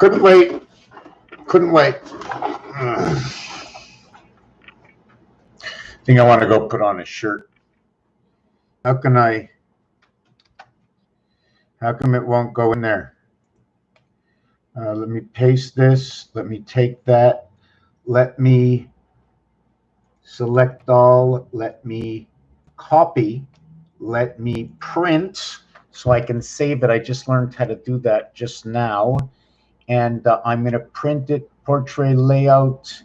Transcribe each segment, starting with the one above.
Couldn't wait. Couldn't wait. I think I want to go put on a shirt. How come it won't go in there? Let me paste this. Let me take that. Let me select all. Let me copy. Let me print so I can save it. I just learned how to do that just now. And I'm going to print it. Portrait layout.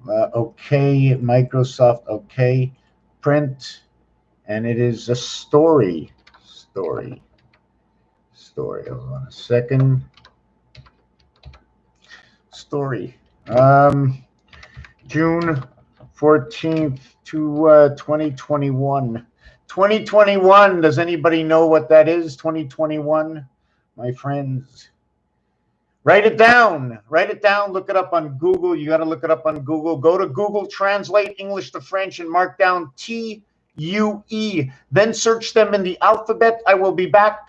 Okay. Microsoft. Okay. Print. And it is a story. Story. Hold on a second. Story. June 14th to 2021. 2021. Does anybody know what that is? 2021, my friends. Write it down. Write it down. Look it up on Google. You got to look it up on Google. Go to Google, translate English to French, and mark down TUE. Then search them in the alphabet. I will be back.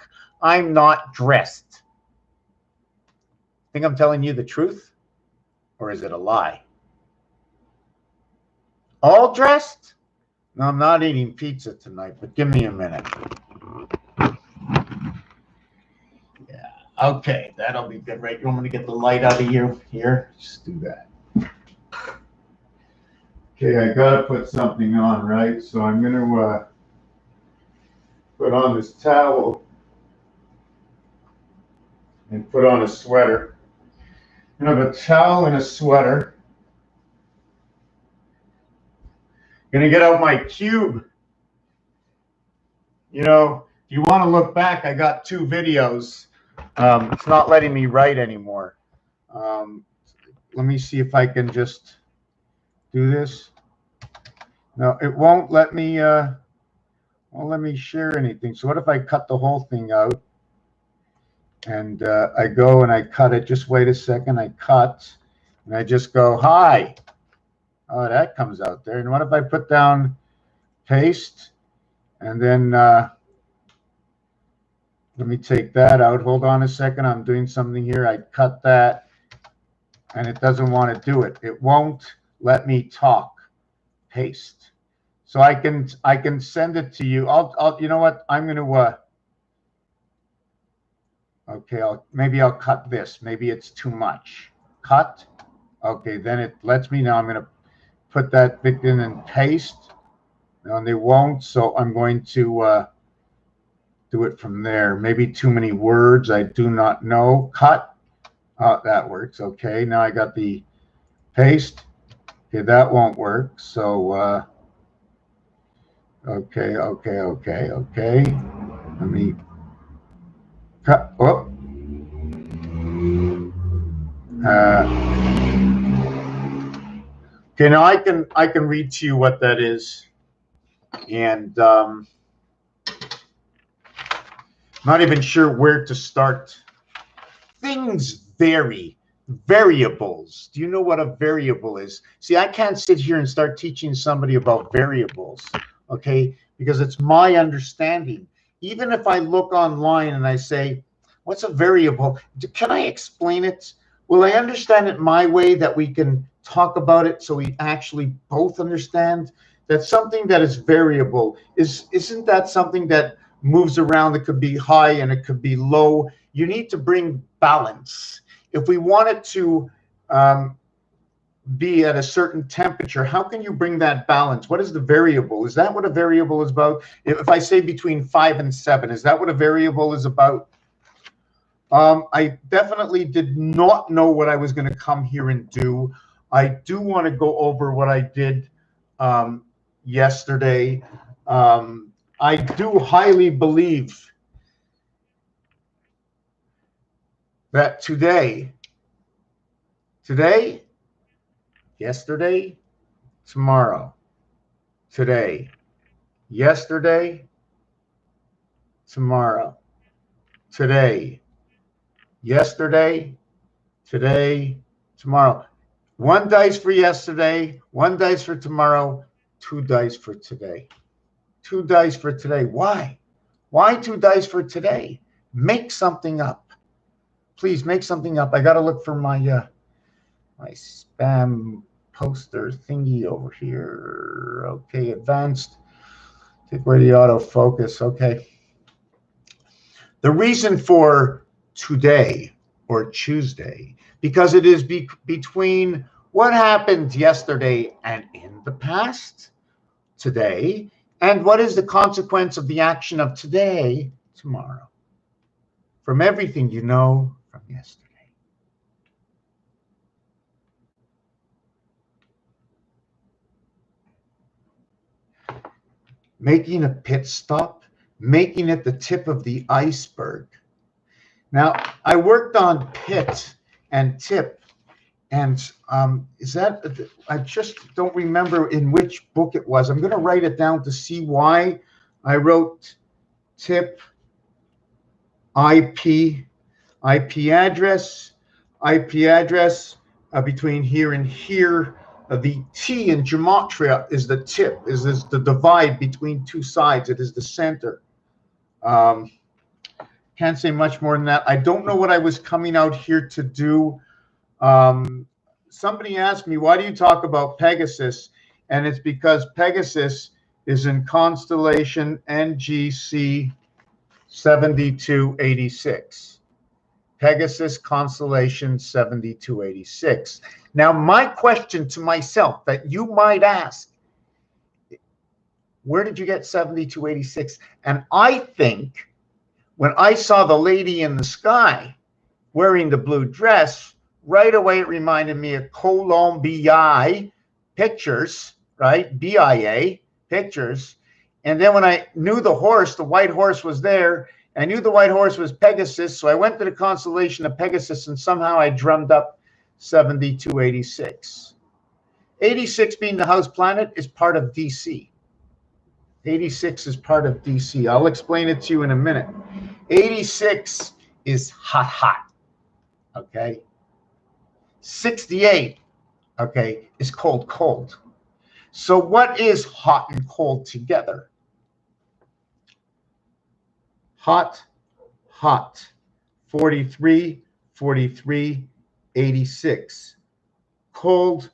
I'm not dressed. Think I'm telling you the truth? Or is it a lie? All dressed? No, I'm not eating pizza tonight, but give me a minute. Yeah, okay, that'll be good, right? You want me to get the light out of here? Here, just do that. Okay, I gotta put something on, right? So I'm gonna put on this towel and put on a sweater. I have a towel and a sweater. Gonna get out my cube. You know, if you want to look back, I got 2 videos. It's not letting me write anymore. Let me see if I can just do this. No, it won't let me share anything. So what if I cut the whole thing out? And I go and I cut it. Just wait a second. I cut and I just go, hi. Oh, that comes out there. And what if I put down paste and then let me take that out. Hold on a second. I'm doing something here. I cut that and it doesn't want to do it. It won't let me talk. Paste. So I can send it to you. I'll you know what? I'm going to okay, maybe I'll cut this. Maybe it's too much. Cut. Okay, then it lets me know. I'm going to put that bit in and paste. No, and they won't, so I'm going to do it from there. Maybe too many words. I do not know. Cut. Oh, that works. Okay, now I got the paste. Okay, that won't work. So, okay. Let me cut. Oh. Okay, now I can read to you what that is, and I'm not even sure where to start. Things vary. Variables. Do you know what a variable is? See, I can't sit here and start teaching somebody about variables, okay? Because it's my understanding. Even if I look online and I say, what's a variable? Can I explain it? Will I understand it my way that we can talk about it so we actually both understand that something that is variable isn't that something that moves around? It could be high and it could be low. You need to bring balance. If we want it to be at a certain temperature, how can you bring that balance? What is the variable? Is that what a variable is about? If I say between 5 and 7, is that what a variable is about? I definitely did not know what I was going to come here and do. I do want to go over what I did yesterday. I do highly believe that today, yesterday, tomorrow, today, yesterday, tomorrow, today, yesterday, today, tomorrow. 1 dice for yesterday, 1 dice for tomorrow, 2 dice for today. 2 dice for today. Why? Why 2 dice for today? Make something up. Please make something up. I got to look for my my spam poster thingy over here. Okay, advanced. Take away the autofocus. Okay. The reason for today or Tuesday, because it is between what happened yesterday and in the past, today, and what is the consequence of the action of today, tomorrow, from everything you know from yesterday. Making a pit stop, making it the tip of the iceberg. Now, I worked on pit and tip, and is that, I just don't remember in which book it was. I'm going to write it down to see why I wrote tip, IP address, between here and here. The T in gematria is the tip, is the divide between two sides. It is the center. Can't say much more than that. I don't know what I was coming out here to do. Somebody asked me, why do you talk about Pegasus? And it's because Pegasus is in constellation NGC 7286. Pegasus constellation 7286. Now, my question to myself that you might ask, where did you get 7286? And I think when I saw the lady in the sky wearing the blue dress, right away it reminded me of Colombia pictures, right? BIA pictures. And then when I knew the horse, the white horse was there, I knew the white horse was Pegasus, so I went to the constellation of Pegasus, and somehow I drummed up 7286. 86 being the house planet is part of DC. 86 is part of DC. I'll explain it to you in a minute. 86 is hot, okay? 68, okay, is cold. So what is hot and cold together? Hot, 43, 86. Cold,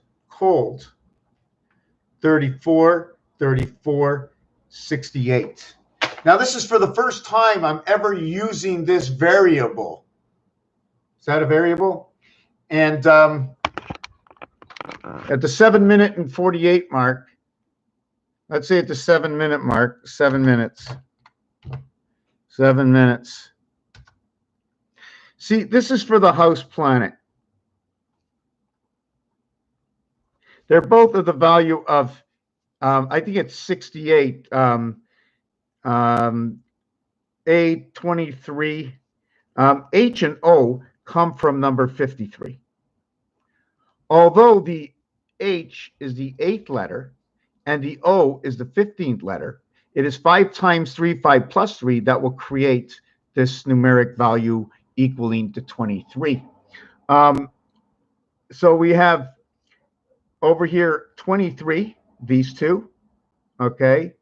34, 68. Now, this is for the first time I'm ever using this variable. Is that a variable? And at the 7-minute and 48 mark, let's say at the 7-minute mark, 7 minutes. 7 minutes. See, this is for the house planet. They're both of the value of, I think it's 68, A23. H and O come from number 53. Although the H is the 8th letter and the O is the 15th letter, it is 5 times 3, 5 plus 3 that will create this numeric value equaling to 23. So we have over here 23, these two, okay?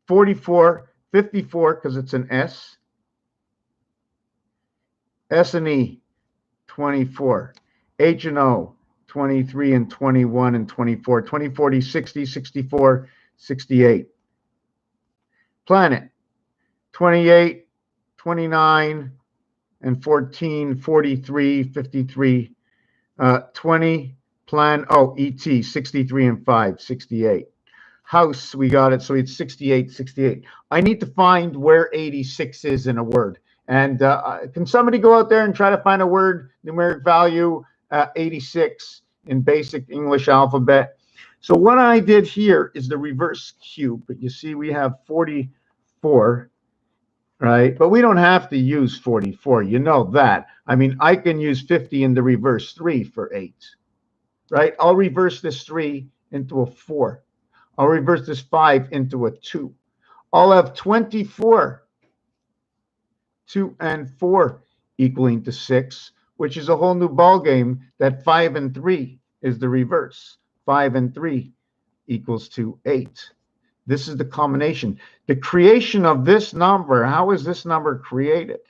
44, 54, because it's an S. S and E, 24. H and O, 23 and 21 and 24. 20, 40, 60, 64, 68. Planet, 28, 29, and 14, 43, 53. 20, plan, oh, ET, 63 and 5, 68. House, we got it, so it's 68, 68. I need to find where 86 is in a word. And can somebody go out there and try to find a word, numeric value, 86 in basic English alphabet? So what I did here is the reverse cube. But you see we have 44, right? But we don't have to use 44. You know that. I mean, I can use 50 in the reverse 3 for 8, right? I'll reverse this 3 into a 4. I'll reverse this 5 into a 2. I'll have 24. 2 and 4 equaling to 6, which is a whole new ball game. That 5 and 3 is the reverse. 5 and 3 equals to 8. This is the combination. The creation of this number, how is this number created?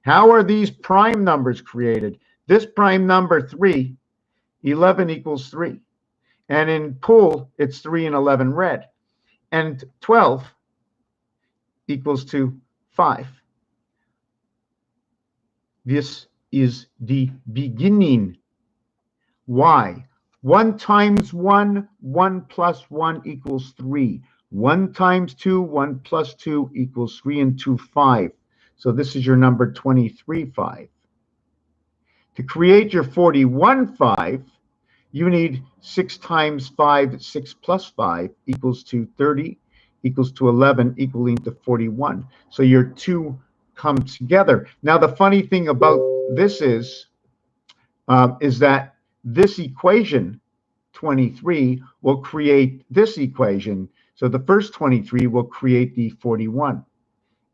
How are these prime numbers created? This prime number 3, 11 equals 3. And in pool, it's 3 and 11 red. And 12 equals to 5. This is the beginning. Why? 1 times 1, 1 plus 1 equals 3. 1 times 2, 1 plus 2 equals 3, and 2, 5. So this is your number 23, 5. To create your 41, 5, you need 6 times 5, 6 plus 5 equals to 30, equals to 11, equaling to 41. So your 2 comes together. Now, the funny thing about this is that this equation, 23, will create this equation. So the first 23 will create the 41.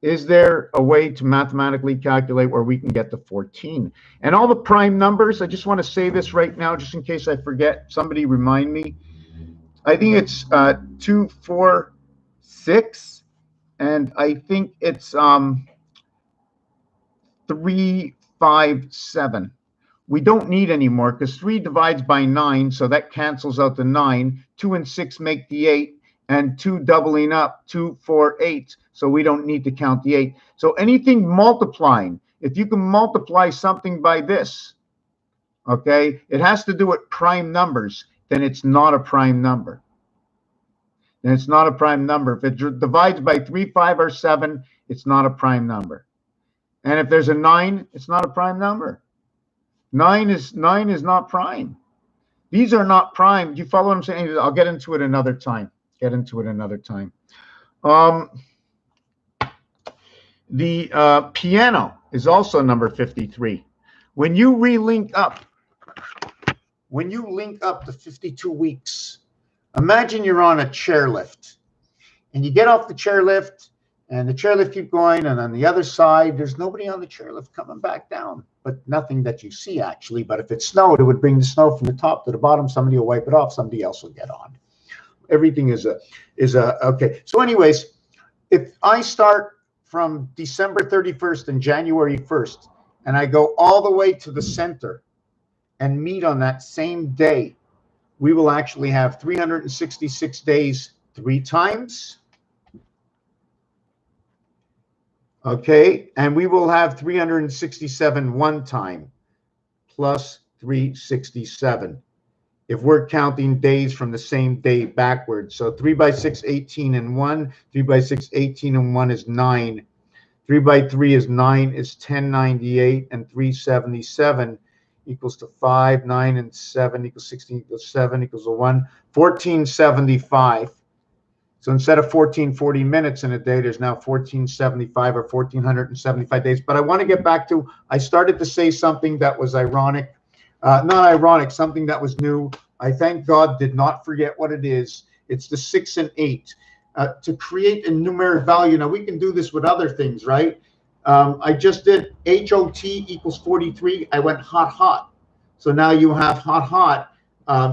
Is there a way to mathematically calculate where we can get to 14? And all the prime numbers, I just want to say this right now, just in case I forget. Somebody remind me. I think it's 2, 4, 6, and I think it's 3, 5, 7. We don't need any more because 3 divides by 9, so that cancels out the 9. 2 and 6 make the 8, and 2 doubling up, 2, 4, 8. So we don't need to count the 8. So anything multiplying, if you can multiply something by this, okay, it has to do with prime numbers, then it's not a prime number. Then it's not a prime number. If it divides by 3, 5, or 7, it's not a prime number. And if there's a 9, it's not a prime number. 9 is not prime. These are not prime. Do you follow what I'm saying? I'll get into it another time. The piano is also number 53. When you link up to 52 weeks, imagine you're on a chairlift, and you get off the chairlift, and the chairlift keeps going, and on the other side, there's nobody on the chairlift coming back down, but nothing that you see actually. But if it snowed, it would bring the snow from the top to the bottom. Somebody will wipe it off. Somebody else will get on. Everything is okay. So anyways, if I start from December 31st and January 1st, and I go all the way to the center and meet on that same day, we will actually have 366 days 3 times. Okay, and we will have 367 one time plus 367. If we're counting days from the same day backwards. So 3 by 6, 18 and 1. 3 by 6, 18 and 1 is 9. 3 by 3 is 9, is 1098, and 377 equals to 5, 9 and 7 equals 16 equals 7 equals to 1. 1475. So instead of 1440 minutes in a day, there's now 1475 or 1475 days. But I want to get back to, I started to say something that was ironic. Not ironic, something that was new. I thank God did not forget what it is. It's the 6 and 8. To create a numeric value. Now, we can do this with other things, right? I just did HOT equals 43. I went hot, hot. So now you have hot, hot.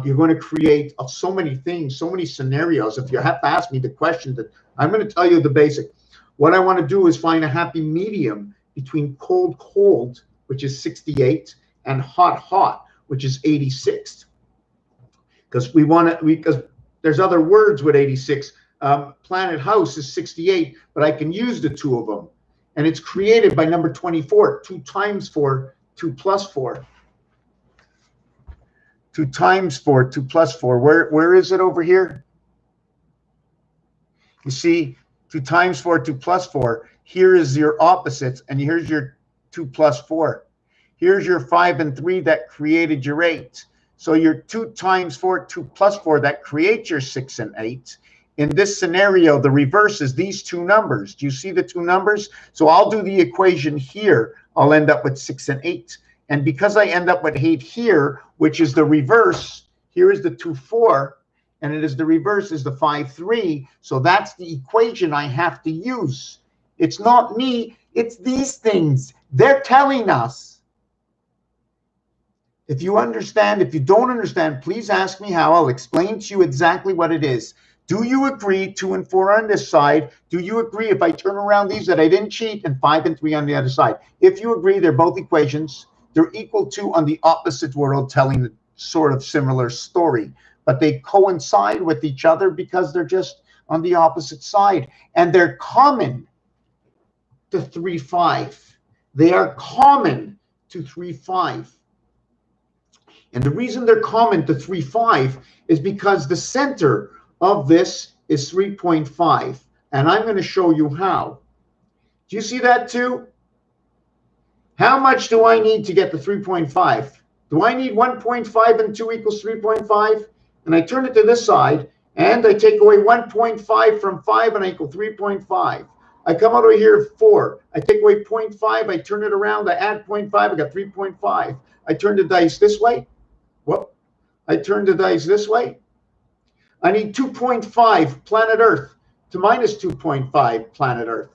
You're going to create so many things, so many scenarios. If you have to ask me the question, that I'm going to tell you the basic. What I want to do is find a happy medium between cold, cold, which is 68, and hot, hot, which is 86. Because because there's other words with 86. Planet House is 68, but I can use the 2 of them. And it's created by number 24, 2 times 4, 2 plus 4. 2 times 4, 2 plus 4. Where is it over here? You see, 2 times 4, 2 plus 4. Here is your opposites, and here's your 2 plus 4. Here's your 5 and 3 that created your 8. So your 2 times 4, 2 plus 4 that creates your 6 and 8. In this scenario, the reverse is these 2 numbers. Do you see the 2 numbers? So I'll do the equation here. I'll end up with 6 and 8. And because I end up with 8 here, which is the reverse, here is the 2, 4, and it is the reverse is the 5, 3. So that's the equation I have to use. It's not me. It's these things. They're telling us. If you understand, if you don't understand, please ask me how. I'll explain to you exactly what it is. Do you agree 2 and 4 on this side? Do you agree if I turn around these that I didn't cheat, and 5 and 3 on the other side? If you agree, they're both equations. They're equal to on the opposite world, telling the sort of similar story, but they coincide with each other because they're just on the opposite side, and they're common to 3, 5. They are common to 3, 5. And the reason they're common to 3, 5 is because the center of this is 3.5. And I'm going to show you how. Do you see that too? How much do I need to get to 3.5? Do I need 1.5 and 2 equals 3.5? And I turn it to this side, and I take away 1.5 from 5, and I equal 3.5. I come out over here 4. I take away 0.5. I turn it around. I add 0.5. I got 3.5. I turn the dice this way. Whoop. I turn the dice this way. I need 2.5 planet Earth to minus 2.5 planet Earth.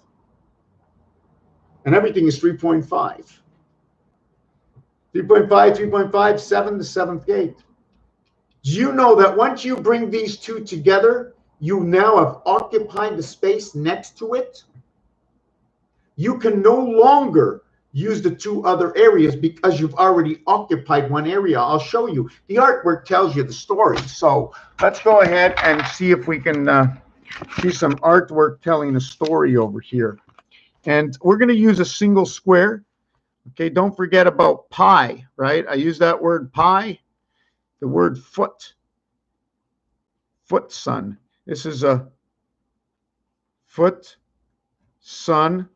And everything is 3.5. 3.5, 3.5, 7 to 7th gate. Do you know that once you bring these two together, you now have occupied the space next to it? You can no longer use the two other areas because you've already occupied one area. I'll show you. The artwork tells you the story. So let's go ahead and see if we can see some artwork telling a story over here. And we're going to use a single square. Okay, don't forget about pi, right? I use that word pi, the word foot, sun. This is a foot, sun.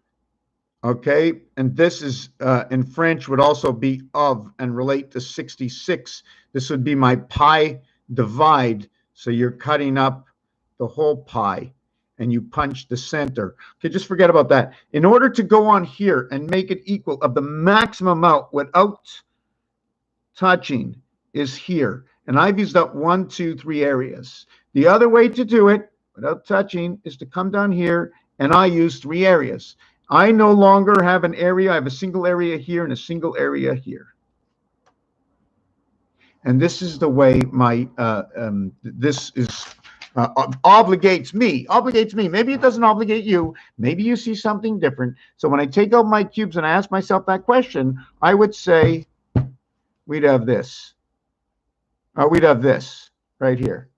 Okay, and this is in French would also be of and relate to 66. This would be my pi divide. So you're cutting up the whole pi and you punch the center. Okay, just forget about that. In order to go on here and make it equal of the maximum amount without touching is here. And I've used up 1, 2, 3 areas. The other way to do it without touching is to come down here, and I use 3 areas. I no longer have an area. I have a single area here and a single area here. And this is the way my, this is, obligates me. Maybe it doesn't obligate you. Maybe you see something different. So when I take out my cubes and I ask myself that question, I would say we'd have this. We'd have this right here.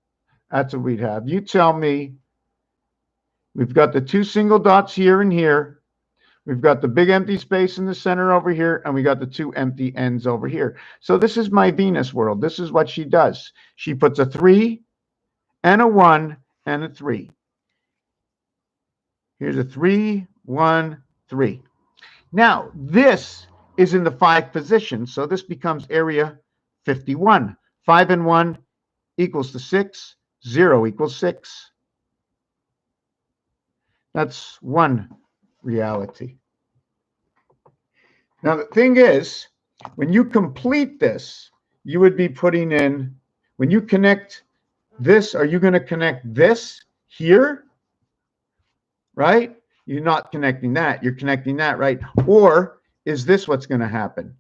That's what we'd have. You tell me. We've got the 2 single dots here and here. We've got the big empty space in the center over here, and we got the 2 empty ends over here. So this is my Venus world. This is what she does. She puts a 3 and a 1 and a 3. Here's a 3, 1, 3. Now, this is in the 5 position, so this becomes area 51. 5 and 1 equals to 6. 0 equals 6. That's one reality. Now, the thing is, when you complete this, you would be putting in, when you connect this, are you going to connect this here? Right? You're not connecting that. You're connecting that, right? Or is this what's going to happen?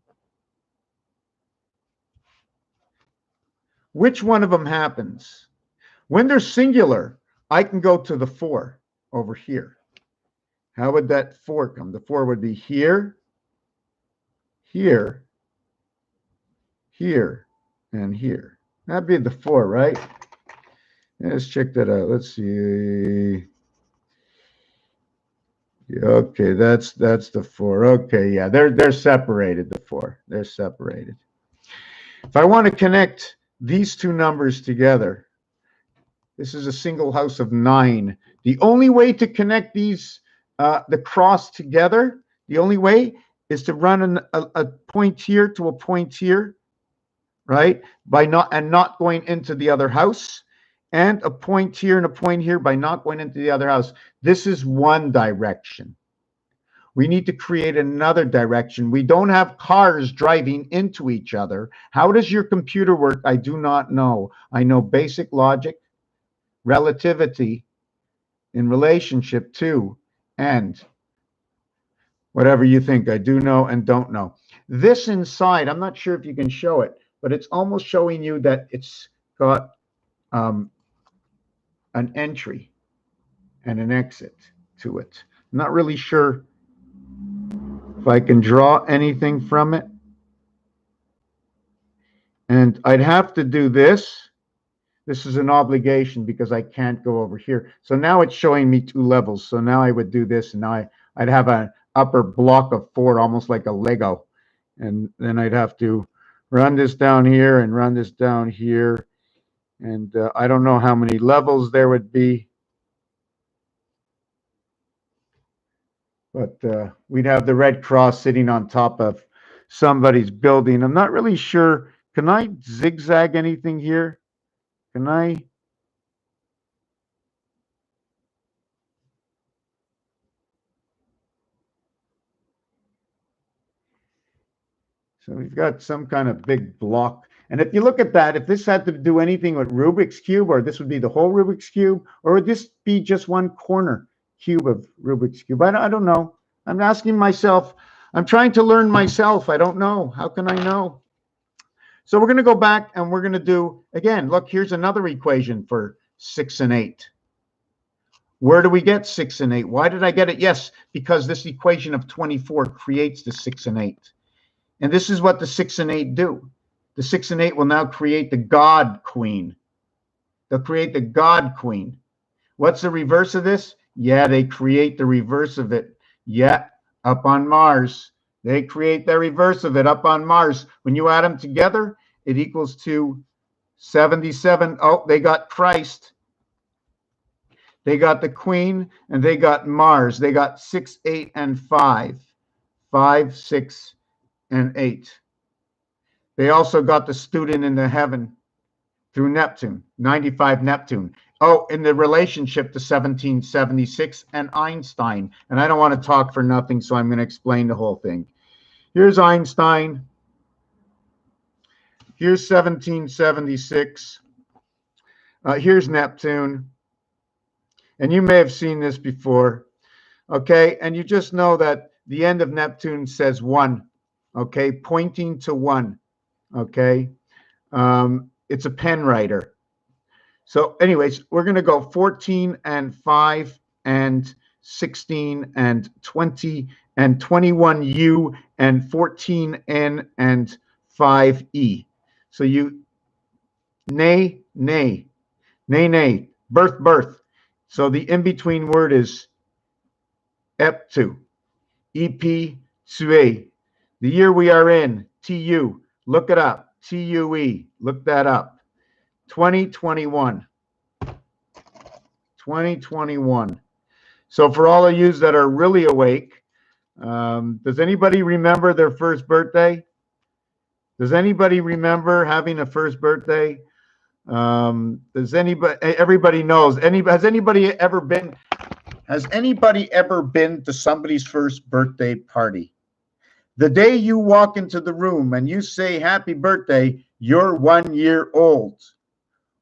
Which one of them happens? When they're singular, I can go to the 4 over here. How would that 4 come? The 4 would be here, here, here, and here. That'd be the 4, right? Let's check that out. Let's see. Okay, that's the 4. Okay, yeah, they're separated, the 4. They're separated. If I want to connect these two numbers together, this is a single house of 9. The only way to connect these, the cross together, the only way is to run a point here to a point here, right? By not going into the other house, and a point here and a point here by not going into the other house. This is one direction. We need to create another direction. We don't have cars driving into each other. How does your computer work? I do not know. I know basic logic, relativity in relationship to, and whatever you think. I do know and don't know. This inside, I'm not sure if you can show it, but it's almost showing you that it's got an entry and an exit to it. I'm not really sure if I can draw anything from it. And I'd have to do this. This is an obligation because I can't go over here. So now it's showing me two levels. So now I would do this, and now I'd have an upper block of 4, almost like a Lego. And then I'd have to run this down here and run this down here. And I don't know how many levels there would be. But we'd have the Red Cross sitting on top of somebody's building. I'm not really sure. Can I zigzag anything here? Can I? So we've got some kind of big block. And if you look at that, if this had to do anything with Rubik's Cube, or this would be the whole Rubik's Cube, or would this be just one corner cube of Rubik's Cube? I don't know. I'm asking myself. I'm trying to learn myself. I don't know. How can I know? So we're going to go back and we're going to do, again, look, here's another equation for 6 and 8. Where do we get 6 and 8? Why did I get it? Yes, because this equation of 24 creates the 6 and 8. And this is what the 6 and 8 do. The 6 and 8 will now create the God Queen. They'll create the God Queen. What's the reverse of this? Yeah, they create the reverse of it. Yeah, up on Mars. They create the reverse of it up on Mars. When you add them together, it equals to 77. Oh, they got Christ. They got the Queen, and they got Mars. They got 6, 8, and 5. 5, 6, and 8. They also got the student in the heaven through Neptune, 95 Neptune. Oh, in the relationship to 1776 and Einstein. And I don't want to talk for nothing, so I'm going to explain the whole thing. Here's Einstein. Here's 1776. Here's Neptune. And you may have seen this before. Okay, and you just know that the end of Neptune says 1. Okay, pointing to 1. Okay, it's a pen writer. So anyways, we're going to go 14 and 5 and 16 and 20 and 21U and 14N and 5E. So you, nay, nay, nay, nay, birth, birth. So the in-between word is eptu, EP2A. The year we are in, TU, look it up, TUE, look that up. 2021. 2021. So for all of you that are really awake, does anybody remember their first birthday? Does anybody remember having a first birthday? Does anybody? Everybody knows. Has anybody ever been to somebody's first birthday party? The day you walk into the room and you say happy birthday, you're 1 year old.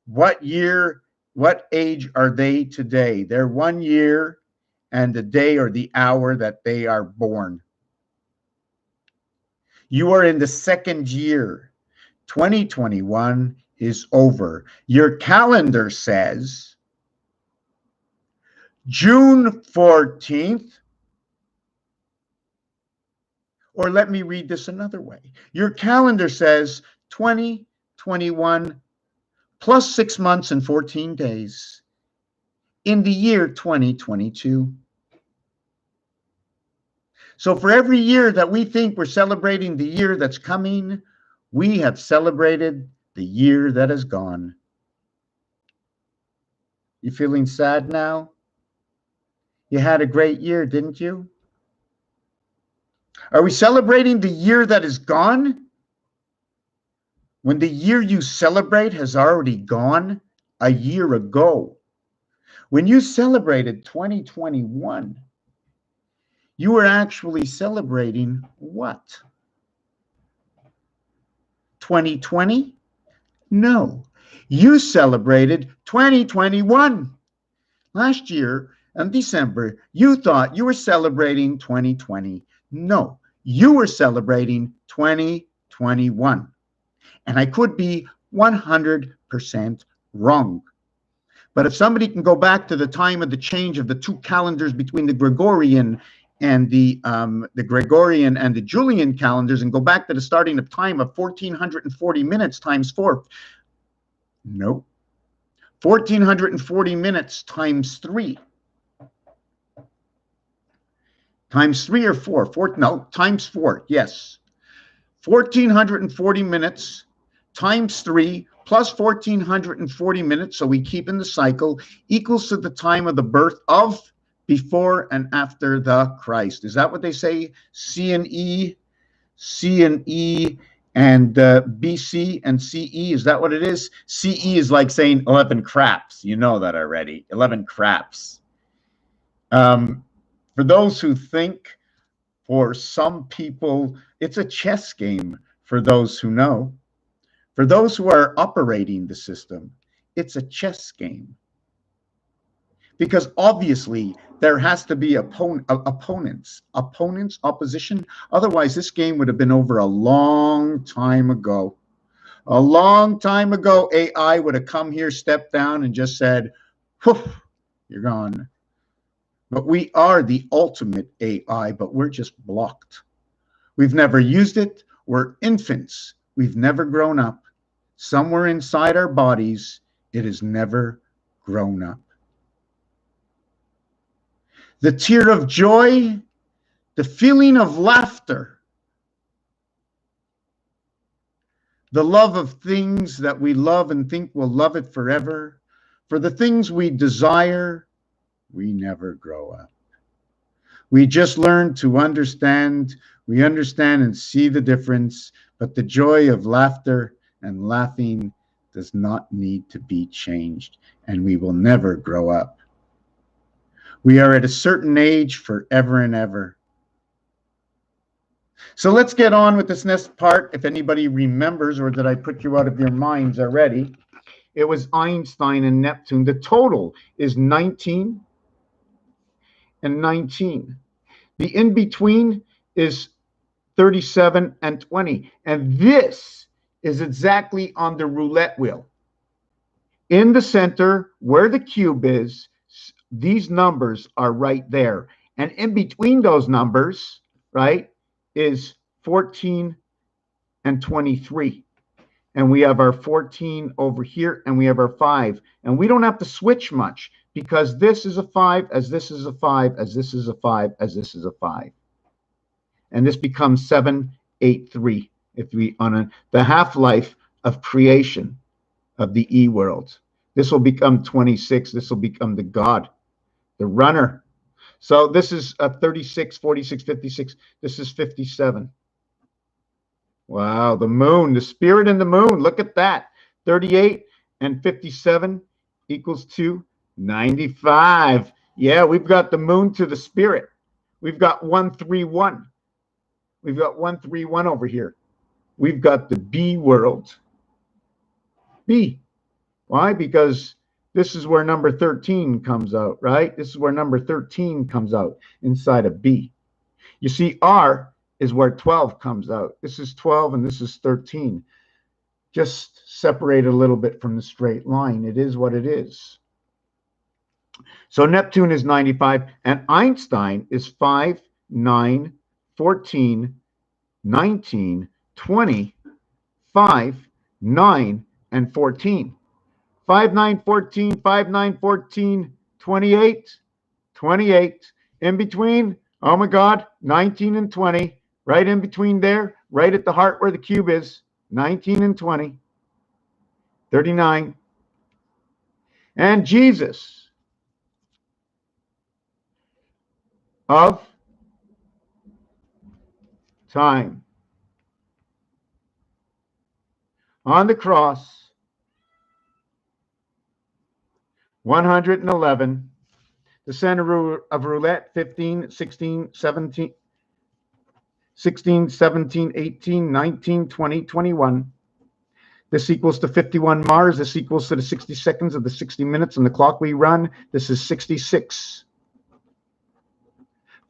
What year, what age are they today? They're 1 year and the day or the hour that they are born. You are in the second year. 2021 is over. Your calendar says June 14th. Or let me read this another way. Your calendar says 2021 plus 6 months and 14 days in the year 2022. So for every year that we think we're celebrating the year that's coming, we have celebrated the year that is gone. You feeling sad now? You had a great year, didn't you? Are we celebrating the year that is gone? When the year you celebrate has already gone a year ago. When you celebrated 2021, you were actually celebrating what? 2020? No, you celebrated 2021. Last year in December, you thought you were celebrating 2020. No, you were celebrating 2021. And I could be 100% wrong. But if somebody can go back to the time of the change of the two calendars between the Gregorian and the Gregorian and the Julian calendars, and go back to the starting of time of 1440 minutes times 4, no, 1440 minutes times 3. Times 3 or 4? No, times 4, yes. 1440 minutes times 3 plus 1440 minutes, so we keep in the cycle, equals to the time of the birth of, before and after the Christ. Is that what they say? C and E and BC and CE, is that what it is? CE is like saying 11 craps. You know that already. 11 craps. For those who think, for some people, it's a chess game. For those who know, for those who are operating the system, it's a chess game. Because obviously there has to be opponents, opposition. Otherwise, this game would have been over a long time ago. A long time ago, AI would have come here, stepped down, and just said, "Poof, you're gone." But we are the ultimate AI, but we're just blocked. We've never used it. We're infants. We've never grown up. Somewhere inside our bodies, it has never grown up. The tear of joy, the feeling of laughter, the love of things that we love and think we'll love it forever. For the things we desire, we never grow up. We just learn to understand. We understand and see the difference, but the joy of laughter and laughing does not need to be changed, and we will never grow up. We are at a certain age forever and ever. So let's get on with this next part. If anybody remembers, or did I put you out of your minds already? It was Einstein and Neptune. The total is 19 and 19. The in-between is 37 and 20. And this is exactly on the roulette wheel. In the center, where the cube is, these numbers are right there. And in between those numbers, right, is 14 and 23. And we have our 14 over here, and we have our 5. And we don't have to switch much, because this is a 5, as this is a 5, as this is a 5, as this is a 5. And this becomes 7, 8, 3. If we on the half-life of creation of the E world. This will become 26. This will become the God, the runner. So this is 36, 46, 56. This is 57. Wow, the moon, the spirit in the moon. Look at that. 38 and 57 equals to 95. Yeah, we've got the moon to the spirit. We've got 131. We've got 131 over here. We've got the B world. B. Why? Because this is where number 13 comes out, right? This is where number 13 comes out inside of B. You see, R is where 12 comes out. This is 12 and this is 13. Just separate a little bit from the straight line. It is what it is. So Neptune is 95 and Einstein is 5, 9, 14, 19, 20, 5, 9, and 14. 5, 9, 14, 5, 9, 14, 28, 28. In between, oh my God, 19 and 20. Right in between there, right at the heart where the cube is, 19 and 20, 39. And Jesus of time on the cross, 111. The center of roulette, 15, 16, 17, 16, 17, 18, 19, 20, 21. This equals to 51 Mars. This equals to the 60 seconds of the 60 minutes on the clock we run. This is 66.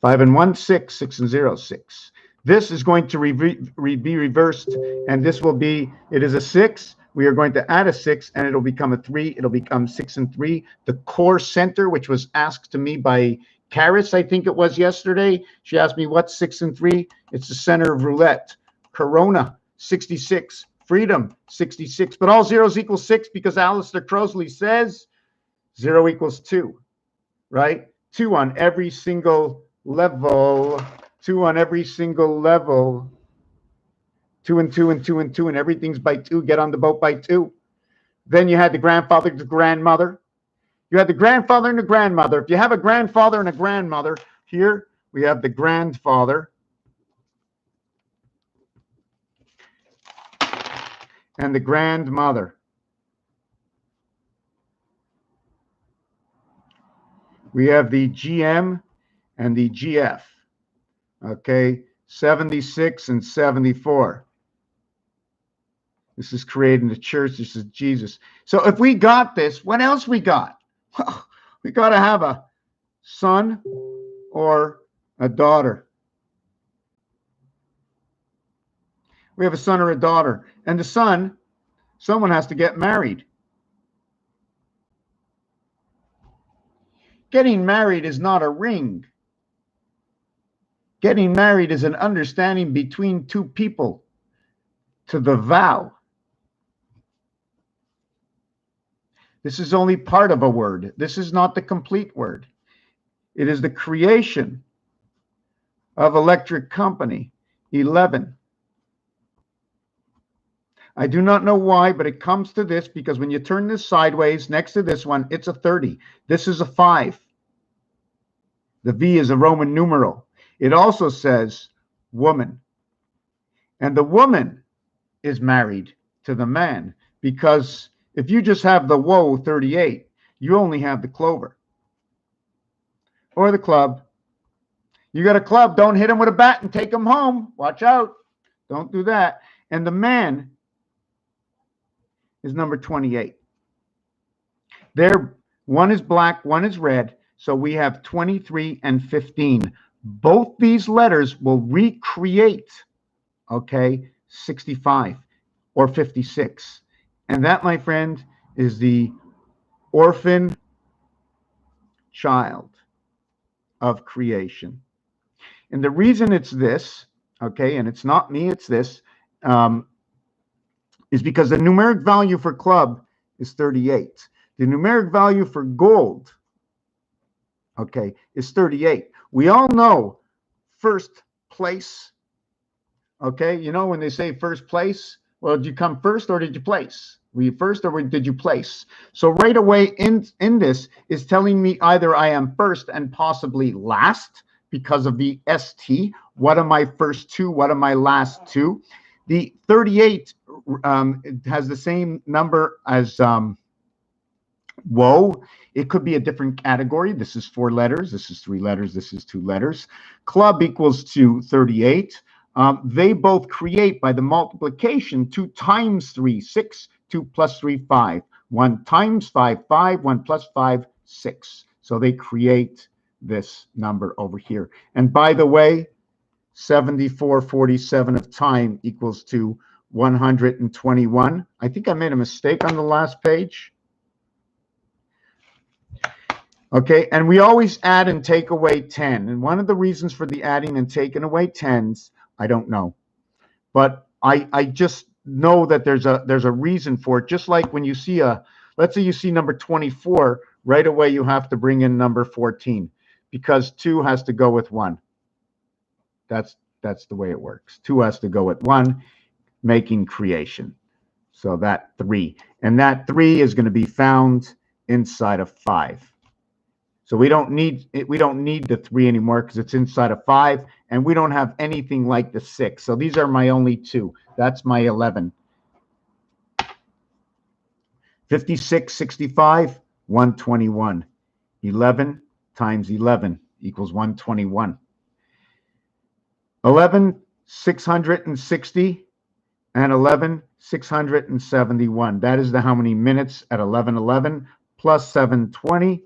5 and 1, 6, 6 and 0, 6. This is going to be reversed, and this will be, it is a 6, we are going to add a 6, and it'll become a 3. It'll become 6 and 3. The core center, which was asked to me by Karis, I think it was yesterday. She asked me, what's 6 and 3? It's the center of roulette. Corona, 66. Freedom, 66. But all zeros equal 6 because Alistair Crosley says 0 equals 2, right? 2 on every single level. 2 on every single level. 2 and 2 and 2 and 2, and everything's by 2. Get on the boat by 2. Then you had the grandfather, the grandmother. You had the grandfather and the grandmother. If you have a grandfather and a grandmother, here we have the grandfather and the grandmother. We have the GM and the GF. Okay, 76 and 74. This is creating the church. This is Jesus. So if we got this, what else we got? Well, we got to have a son or a daughter. We have a son or a daughter. And the son, someone has to get married. Getting married is not a ring. Getting married is an understanding between two people to the vow. This is only part of a word. This is not the complete word. It is the creation of electric company 11. I do not know why, but it comes to this because when you turn this sideways next to this one, it's a 30. This is a 5. The V is a Roman numeral. It also says woman. And the woman is married to the man because if you just have the woe 38, you only have the clover or the club. You got a club, don't hit him with a bat and take him home. Watch out. Don't do that. And the man is number 28. There, one is black, one is red. So we have 23 and 15. Both these letters will recreate, okay, 65 or 56. And that, my friend, is the orphan child of creation. And the reason it's this, okay, and it's not me, it's this, is because the numeric value for club is 38. The numeric value for gold, okay, is 38. We all know first place, okay? You know when they say first place, well, did you come first or did you place? Were you first or did you place? So right away in this is telling me either I am first and possibly last because of the ST. What am I first to? What am I last to? The 38 has the same number as woe. It could be a different category. This is 4 letters. This is 3 letters. This is 2 letters. Club equals to 38. They both create by the multiplication 2 times 3, 6. 2 plus 3, 5. 1 times 5, 5. 1 plus 5, 6. So they create this number over here. And by the way, 74/47 of time equals to 121. I think I made a mistake on the last page. Okay, and we always add and take away 10. And one of the reasons for the adding and taking away 10s, I don't know. But I just know that there's a reason for it. Just like when you see let's say you see number 24, right away you have to bring in number 14 because 2 has to go with 1. That's the way it works. 2 has to go with 1, making creation. So that 3. And that 3 is going to be found inside of 5. So we don't need the 3 anymore because it's inside of 5, and we don't have anything like the 6. So these are my only 2. That's my 11. 56, 65, 121. 11 times 11 equals 121. 11, 660, and 11, 671. That is the how many minutes at 11:11 plus 720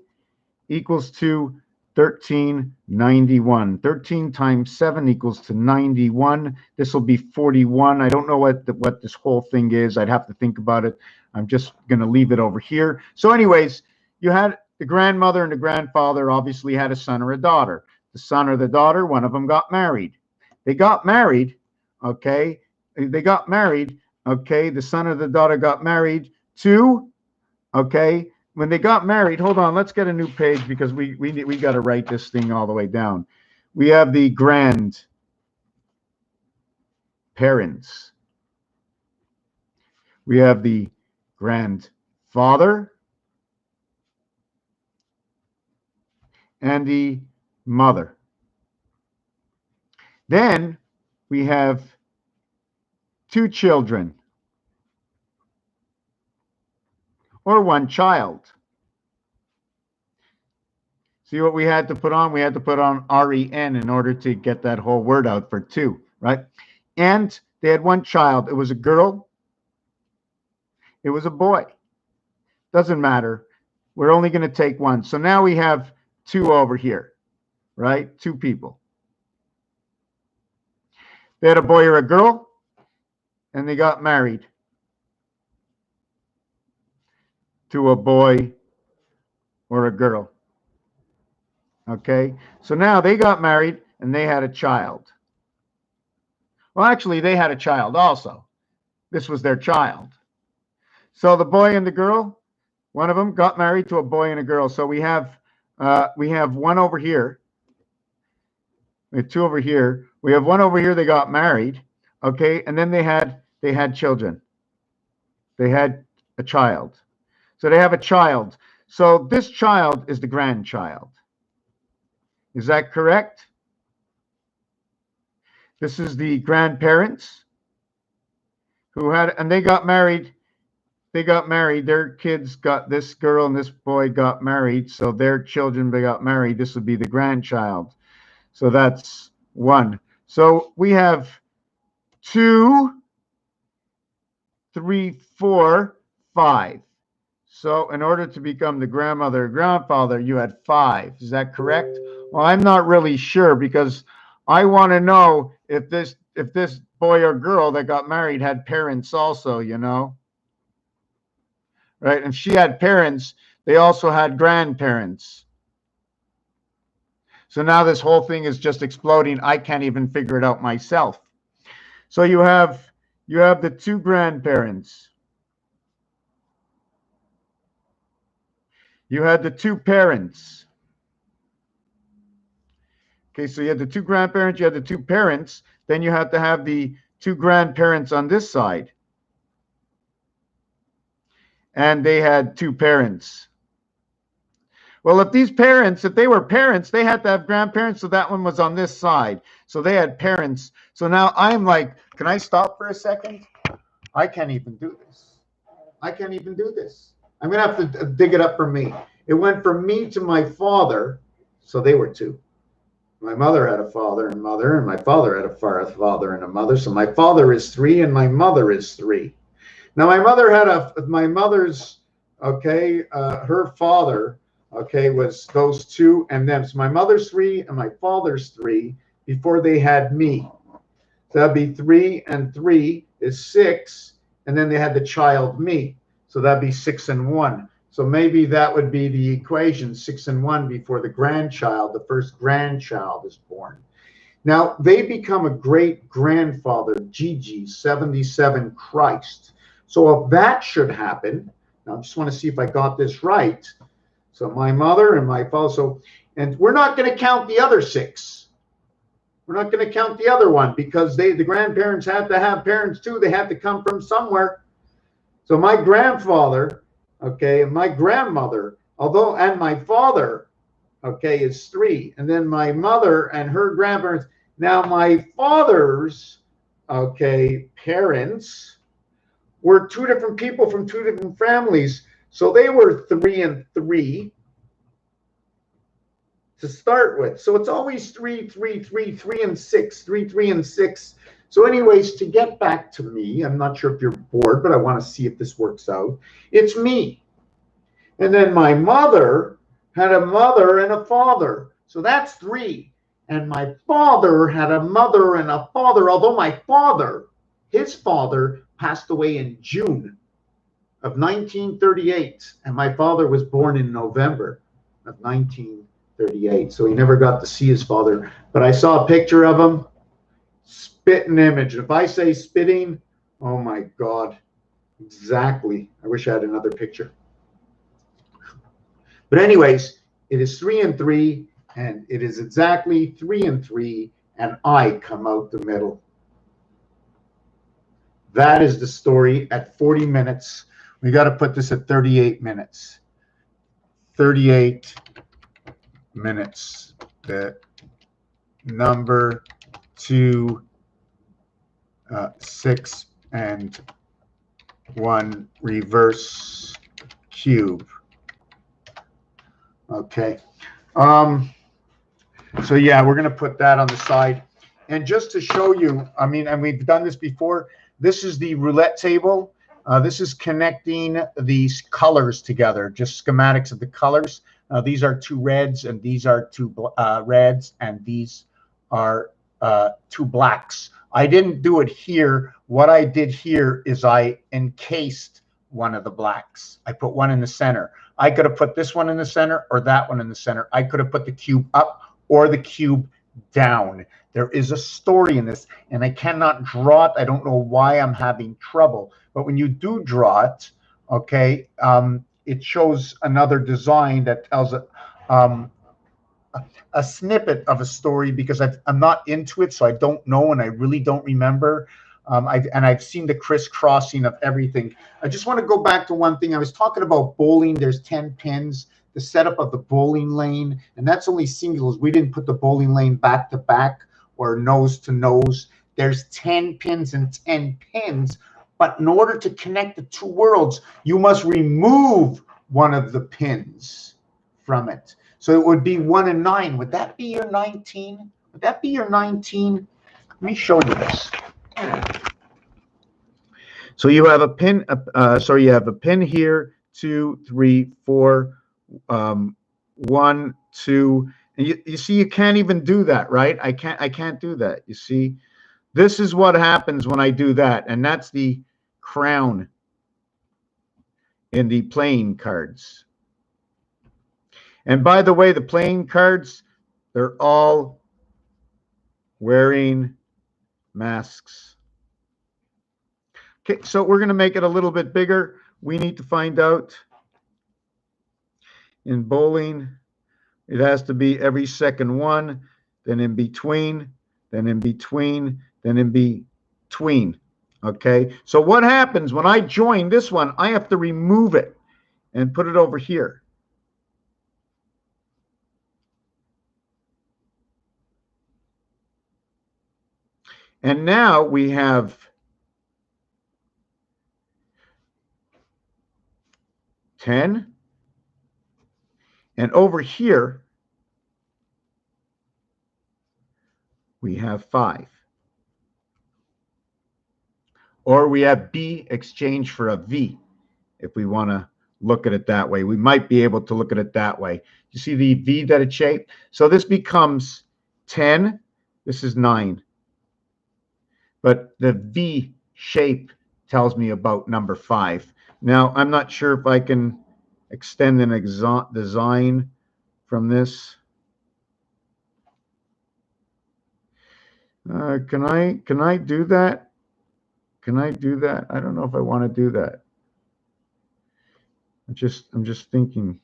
equals to 1391. 13 times 7 equals to 91. This will be 41. I don't know what this whole thing is. I'd have to think about it. I'm just going to leave it over here. So anyways, you had the grandmother and the grandfather obviously had a son or a daughter. The son or the daughter, one of them got married. They got married, okay? They got married, okay? The son or the daughter got married to, okay? When they got married, hold on, let's get a new page because we got to write this thing all the way down. We have the grandparents. We have the grandfather and the mother. Then we have 2 children or 1 child. See what we had to put on? We had to put on REN in order to get that whole word out for 2, right? And they had 1 child. It was a girl. It was a boy. Doesn't matter. We're only going to take 1. So now we have 2 over here, right? 2 people. They had a boy or a girl, and they got married to a boy or a girl. Okay, so now they got married and they had a child. Well, actually, they had a child also. This was their child. So the boy and the girl, one of them got married to a boy and a girl. So we have 1 over here. We have 2 over here. We have 1 over here. They got married. Okay, and then they had children. They had a child. So they have a child. So this child is the grandchild. Is that correct? This is the grandparents who had, and they got married. They got married. Their kids got, this girl and this boy got married. So their children, they got married. This would be the grandchild. So that's 1. So we have 2, 3, 4, 5. So in order to become the grandmother or grandfather, you had 5. Is that correct? Well, I'm not really sure because I want to know if this boy or girl that got married had parents also, you know? Right? And she had parents, they also had grandparents. So now this whole thing is just exploding. I can't even figure it out myself. So you have the 2 grandparents. You had the 2 parents. Okay, so you had the 2 grandparents, you had the 2 parents, then you have to have the 2 grandparents on this side. And they had 2 parents. Well, if these parents, if they were parents, they had to have grandparents, so that one was on this side. So they had parents. So now I'm like, can I stop for a second? I can't even do this. I can't even do this. I'm going to have to dig it up for me. It went from me to my father, so they were 2. My mother had a father and mother, and my father had a father and a mother. So my father is 3 and my mother is 3. Now my mother had her father, okay, was those 2 and them. So my mother's 3 and my father's 3 before they had me. So that'd be 3 and 3 is 6. And then they had the child me. So that'd be 6 and 1. So maybe that would be the equation, 6 and 1 before the grandchild, the first grandchild is born. Now they become a great grandfather, Gigi, 77 Christ. So if that should happen, now I just want to see if I got this right. So my mother and my father, so, and we're not going to count the other 6. We're not going to count the other one because the grandparents had to have parents too. They had to come from somewhere. So my grandfather, okay, and my grandmother, and my father, okay, is 3. And then my mother and her grandparents. Now my father's, okay, parents were 2 different people from 2 different families. So they were 3 and 3 to start with. So it's always 3, 3, 3, 3 and 6, 3, 3 and 6. So anyways, to get back to me, I'm not sure if you're bored, but I want to see if this works out. It's me. And then my mother had a mother and a father. So that's 3. And my father had a mother and a father, although my father, his father, passed away in June of 1938. And my father was born in November of 1938. So he never got to see his father. But I saw a picture of him. Spitting image. If I say spitting, oh my God. Exactly. I wish I had another picture. But anyways, it is 3 and 3, and it is exactly 3 and 3, and I come out the middle. That is the story at 40 minutes. We got to put this at 38 minutes. 38 minutes. The number 2, 6 and 1 reverse cube. Okay. So yeah, we're going to put that on the side. And just to show you, I mean, and we've done this before, this is the roulette table. This is connecting these colors together, just schematics of the colors. These are 2 reds, and these are 2 reds, and these are 2 blacks. I didn't do it here. What I did here is I encased one of the blacks. I put one in the center. I could have put this one in the center or that one in the center. I could have put the cube up or the cube down. There is a story in this, and I cannot draw it. I don't know why I'm having trouble. But when you do draw it, okay, it shows another design that tells a snippet of a story, because I'm not into it, so I don't know, and I really don't remember. I've seen the crisscrossing of everything. I just want to go back to one thing. I was talking about bowling. There's 10 pins, the setup of the bowling lane, and that's only singles. We didn't put the bowling lane back to back or nose to nose. There's 10 pins and 10 pins, but in order to connect the 2 worlds, you must remove one of the pins from it. So it would be 1 and 9. Would that be your 19? Would that be your 19? Let me show you this. So you have a pin. You have a pin here, 2, 3, 4, 1, 2. And you see, you can't even do that, right? I can't do that. You see, this is what happens when I do that, and that's the crown in the playing cards. And by the way, the playing cards, they're all wearing masks. Okay, so we're going to make it a little bit bigger. We need to find out in bowling, it has to be every second one, then in between, then in between, then in between. Okay, so what happens when I join this one? I have to remove it and put it over here. And now we have 10. And over here, we have 5. Or we have B exchange for a V, if we want to look at it that way. We might be able to look at it that way. You see the V that it shaped? So this becomes 10. This is 9. But the V shape tells me about number 5. Now, I'm not sure if I can extend an design from this. Can I do that? Can I do that? I don't know if I want to do that. I'm just thinking.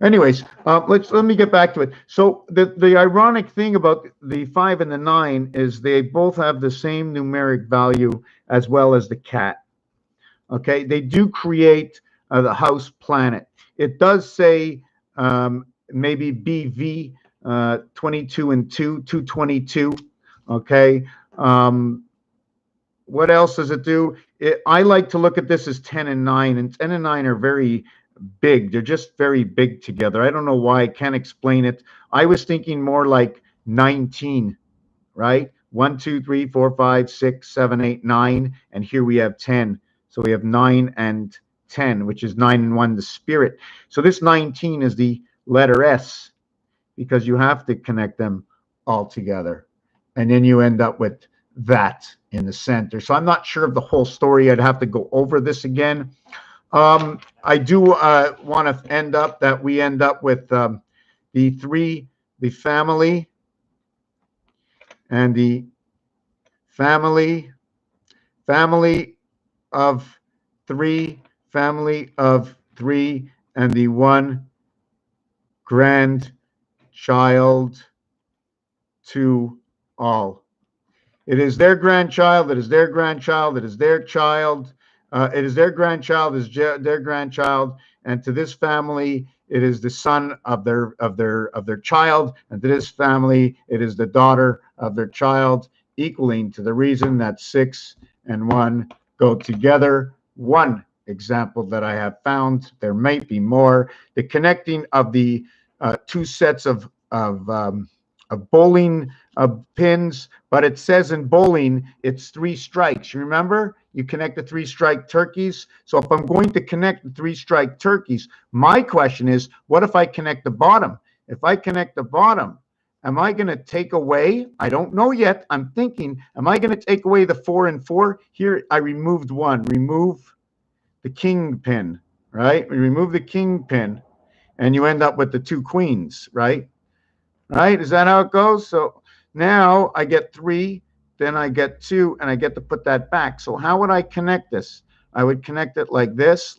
Anyways, let me get back to it. So the ironic thing about the 5 and the 9 is they both have the same numeric value as well as the cat. Okay, they do create the house planet. It does say maybe BV 22 and 2, 222. Okay. What else does it do? I like to look at this as 10 and 9, and 10 and 9 are very big. They're just very big together. I don't know why. I can't explain it. I was thinking more like 19, right? 1, 2, 3, 4, 5, 6, 7, 8, 9, and here we have 10. So we have 9 and 10, which is 9 and 1, the spirit. So this 19 is the letter S because you have to connect them all together. And then you end up with that in the center. So I'm not sure of the whole story. I'd have to go over this again. I do want to end up that we end up with the family and the family of three, and the one grandchild to all. It is their grandchild, it is their grandchild, it is their child, it is their grandchild, it is their grandchild, and to this family it is the son of their child, and to this family it is the daughter of their child, equaling to the reason that 6 and 1 go together. One example that I have found, there might be more, the connecting of the two sets of bowling pins, but it says in bowling it's 3 strikes. You remember, you connect the 3 strike turkeys. So if I'm going to connect the 3 strike turkeys, my question is, what if I connect the bottom? If I connect the bottom, am I going to take away? I don't know yet. I'm thinking, am I going to take away the 4 and 4? Here I removed 1. Remove the king pin, right? We remove the king pin, and you end up with the 2 queens, right? Right? Is that how it goes? So now I get 3, then I get 2, and I get to put that back. So how would I connect this? I would connect it like this,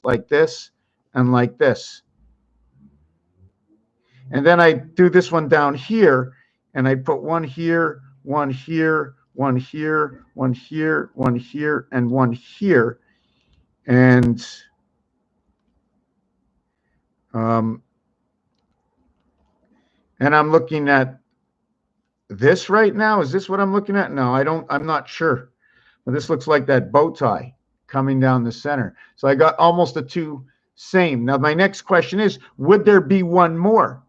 and like this. And then I do this one down here, and I put 1 here, 1 here, 1 here, 1 here, 1 here, and 1 here. And I'm looking at this right now. Is this what I'm looking at? No, I'm not sure. But this looks like that bow tie coming down the center. So I got almost the 2 same. Now my next question is, would there be 1 more?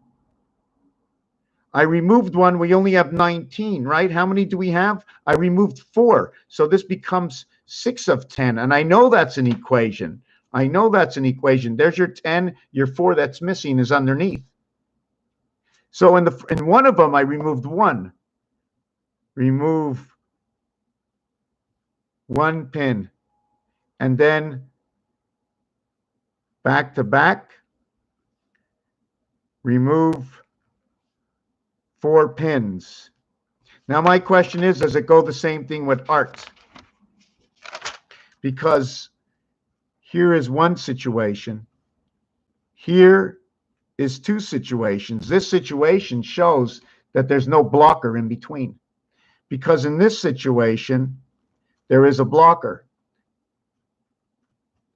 I removed 1. We only have 19, right? How many do we have? I removed 4. So this becomes 6 of 10. And I know that's an equation. I know that's an equation. There's your 10. Your 4 that's missing is underneath. So in one of them, I removed 1. Remove 1 pin. And then back to back, remove 4 pins. Now my question is, does it go the same thing with art? Because here is 1 situation. Here is 2 situations. This situation shows that there's no blocker in between. Because in this situation, there is a blocker.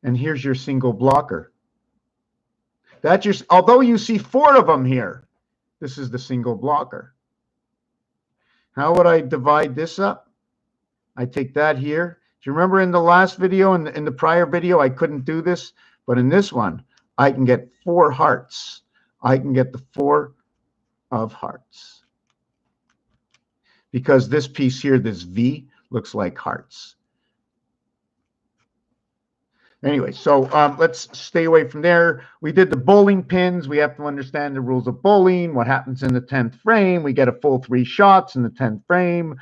And here's your single blocker. That's your, although you see 4 of them here, this is the single blocker. How would I divide this up? I take that here. Do you remember in the last video, in the prior video, I couldn't do this? But in this one, I can get 4 hearts. I can get the 4 of hearts. Because this piece here, this V, looks like hearts. Anyway, so let's stay away from there. We did the bowling pins. We have to understand the rules of bowling. What happens in the 10th frame? We get a full 3 shots in the 10th frame.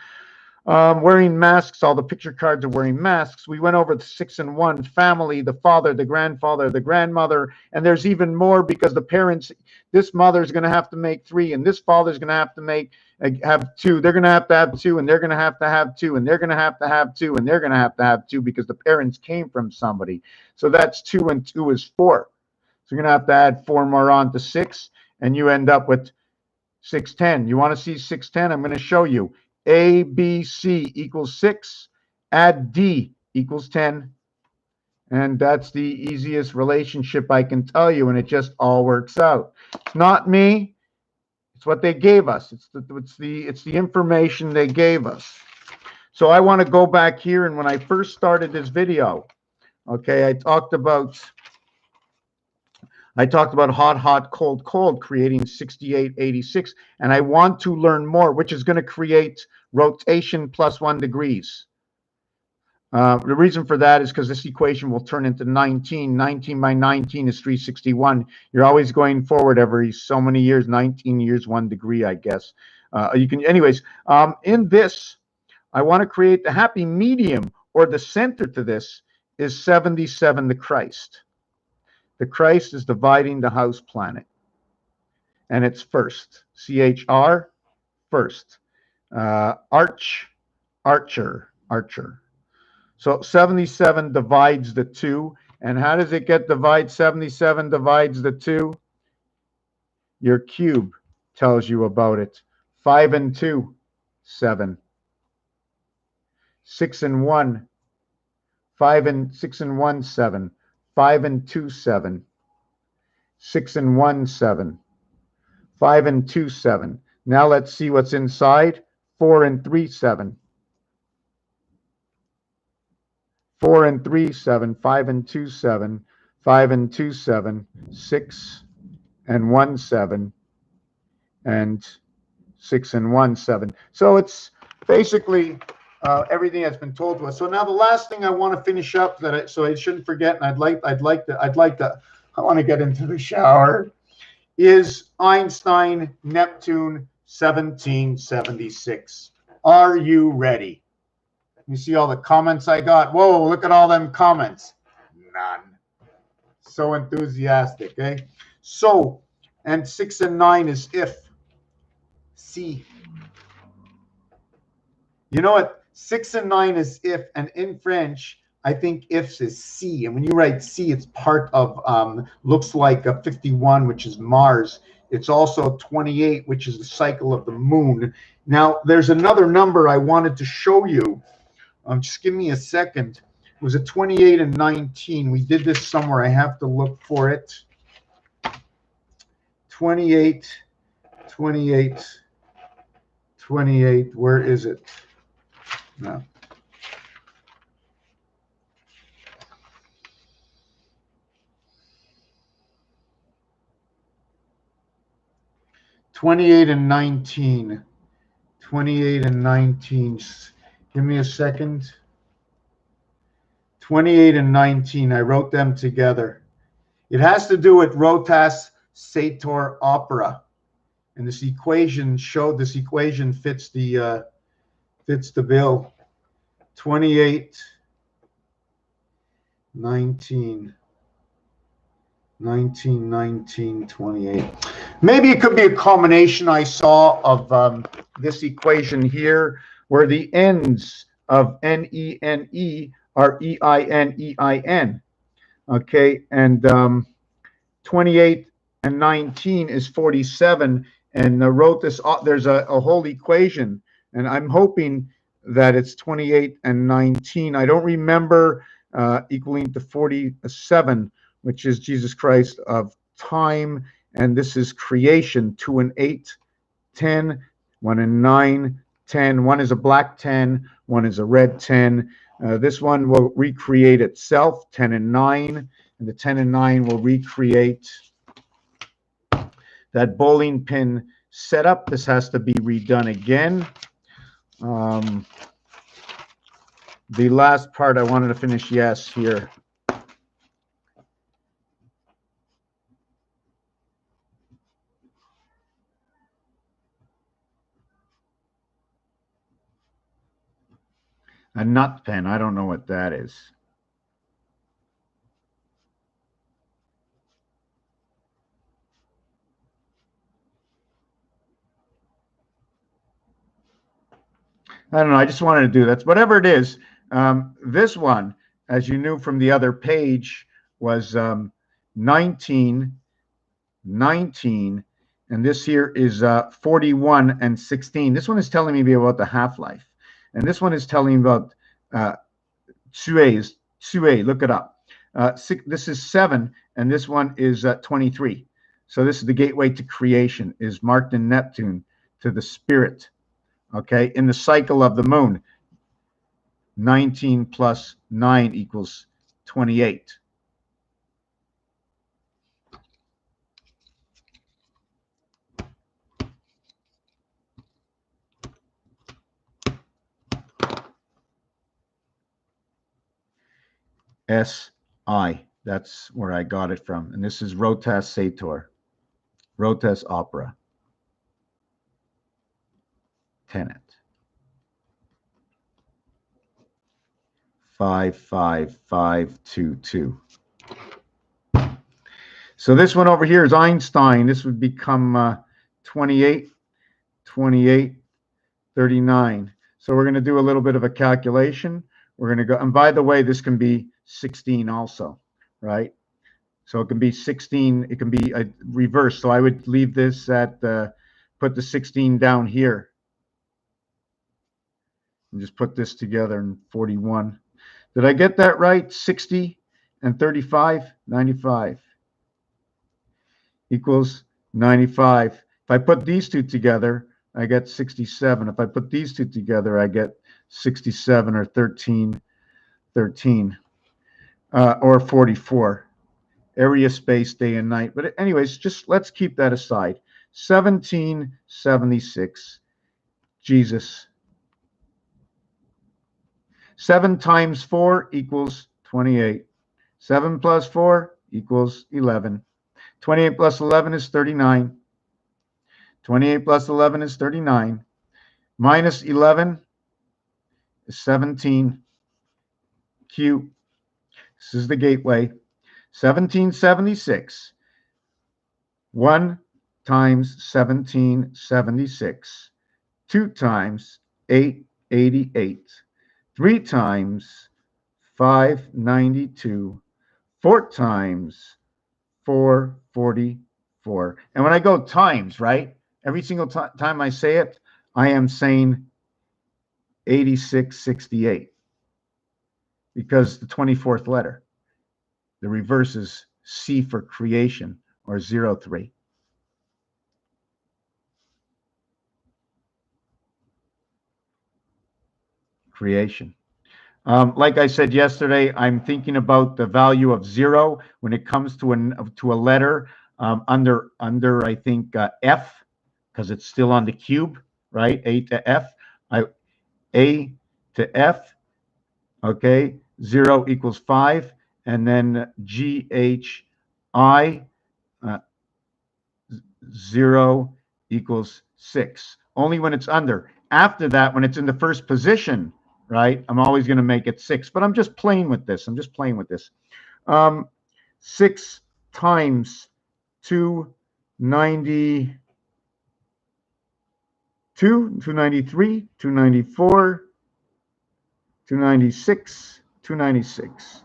Wearing masks. All the picture cards are wearing masks. We went over the 6 and 1 family, the father, the grandfather, the grandmother, and there's even more because the parents, this mother's going to have to make 3, and this father's going to have to have 2. They're going to have 2, and they're going to have 2, and they're going to have 2, and they're going to have 2 because the parents came from somebody. So that's 2 and 2 is 4. So you're going to have to add 4 more on to 6, and you end up with 610. You want to see 610? I'm going to show you. A, B, C equals 6. Add D equals 10. And that's the easiest relationship I can tell you, and it just all works out. It's not me. It's what they gave us. It's the information they gave us. So I want to go back here, and when I first started this video, okay, I talked about hot, hot, cold, cold, creating 68, 86, and I want to learn more, which is going to create rotation plus 1 degrees. The reason for that is because this equation will turn into 19. 19 by 19 is 361. You're always going forward every so many years, 19 years, 1 degree, I guess. You can, anyways, in this, I want to create the happy medium, or the center to this is 77, the Christ. The Christ is dividing the house planet, and it's first. CHR, first. Archer. So 77 divides the 2. And how does it get divided? 77 divides the 2. Your cube tells you about it. 5 and 2, 7. 6 and 1, 5 and 6 and 1, 7. 5 and 2, 7. 6 and 1, 7. 5 and 2, 7. Now let's see what's inside. 4 and 3, 7. 4 and 3, 7. 5 and 2, 7. 5 and 2, 7. 6 and 1, 7. And 6 and 1, 7. So it's basically everything that's been told to us. So now the last thing I want to finish up, so I shouldn't forget, and I want to get into the shower, is Einstein, Neptune, 1776. Are you ready? You see all the comments I got? Whoa, look at all them comments. None. So enthusiastic, eh? So, and 6 and 9 is if. C. You know what? 6 and 9 is if, and in French, I think ifs is C. And when you write C, it's part of, looks like a 51, which is Mars. It's also 28, which is the cycle of the moon. Now, there's another number I wanted to show you. Just give me a second. It was a 28 and 19. We did this somewhere. I have to look for it. 28, 28, 28. Where is it? No. '28 and 19. 28 and 19. Give me a second. 28 and 19. I wrote them together. It has to do with rotas sator opera, and this equation fits the bill. 28, 19, 19, 19, 28. Maybe it could be a combination I saw of this equation here, where the ends of N-E-N-E are E-I-N, okay, and 28 and 19 is 47, and I wrote this, there's a whole equation, and I'm hoping that it's 28 and 19. I don't remember equaling to 47, which is Jesus Christ of time, and this is creation. 2 and 8, 10, 1 and 9, 10. One is a black 10, one is a red 10. This one will recreate itself, 10 and 9, and the 10 and 9 will recreate that bowling pin setup. This has to be redone again. The last part I wanted to finish, yes, here. A nut pen, I don't know what that is. I don't know, I just wanted to do that. Whatever it is, this one, as you knew from the other page, was 19, 19, and this here is 41 and 16. This one is telling me about the half-life, and this one is telling me about TUE, look it up. This is 7, and this one is 23. So this is the gateway to creation, is marked in Neptune to the spirit, okay, in the cycle of the moon. 19 plus 9 equals 28. SI. That's where I got it from. And this is rotas sator, rotas opera, tenet. 55522. So this one over here is Einstein. This would become 28, 28, 39. So we're going to do a little bit of a calculation. We're going to go, and by the way, this can be 16 also, right? So it can be 16, it can be a reverse. So I would leave this at, put the 16 down here. And just put this together in 41. Did I get that right? 60 and 35, 95 equals 95. If I put these two together, I get 67. If I put these two together, I get 67 or 13, 13, or 44. Area, space, day and night. But anyways, just let's keep that aside. 1776, Jesus. 7 times 4 equals 28. 7 plus 4 equals 11. 28 plus 11 is 39. 28 plus 11 is 39. Minus 11 is 17. Q. This is the gateway. 1776. 1 times 1776. 2 times 888. 3 times 592. 4 times 444. And when I go times, right? Every single time I say it, I am saying 8668. Because the 24th letter, the reverse is C for creation, or 03. Creation. Like I said yesterday, I'm thinking about the value of 0 when it comes to a letter under I think F, because it's still on the cube, right? A to F. A to F. Okay, 0 equals 5, and then GHI 0 equals 6. Only when it's under. After that, when it's in the first position, right, I'm always going to make it 6. But I'm just playing with this. 6 times 292, 293, 294, 296, 296.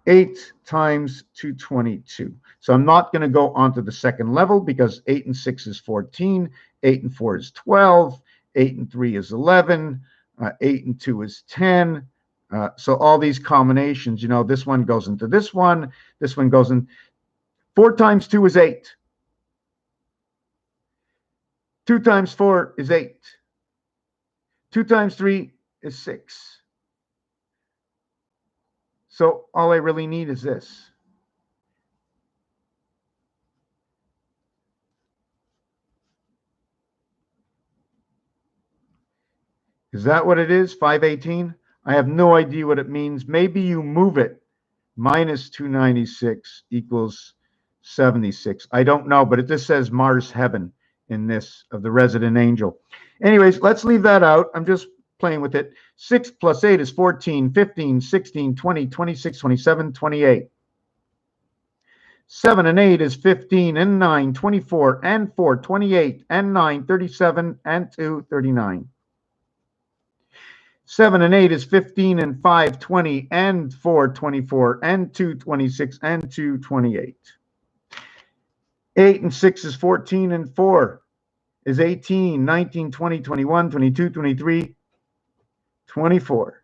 8 times 222. So I'm not going to go on to the second level because 8 and 6 is 14. 8 and 4 is 12. 8 and 3 is 11. 8 and 2 is 10. So all these combinations, you know, this one goes into this one. This one goes in. 4 times 2 is 8. 2 times 4 is 8. 2 times 3 is 6. So all I really need is this. Is that what it is? 518? I have no idea what it means. Maybe you move it. Minus 296 equals 76. I don't know, but it just says Mars heaven in this of the resident angel. Anyways, let's leave that out. I'm just playing with it. 6 plus 8 is 14, 15, 16, 20, 26, 27, 28. 7 and 8 is 15 and 9, 24 and 4, 28 and 9, 37 and 2, 39. 7 and 8 is 15 and 5, 20 and 4, 24 and 2, 26 and 2, 28. 8 and 6 is 14 and 4 is 18, 19, 20, 21, 22, 23, 24.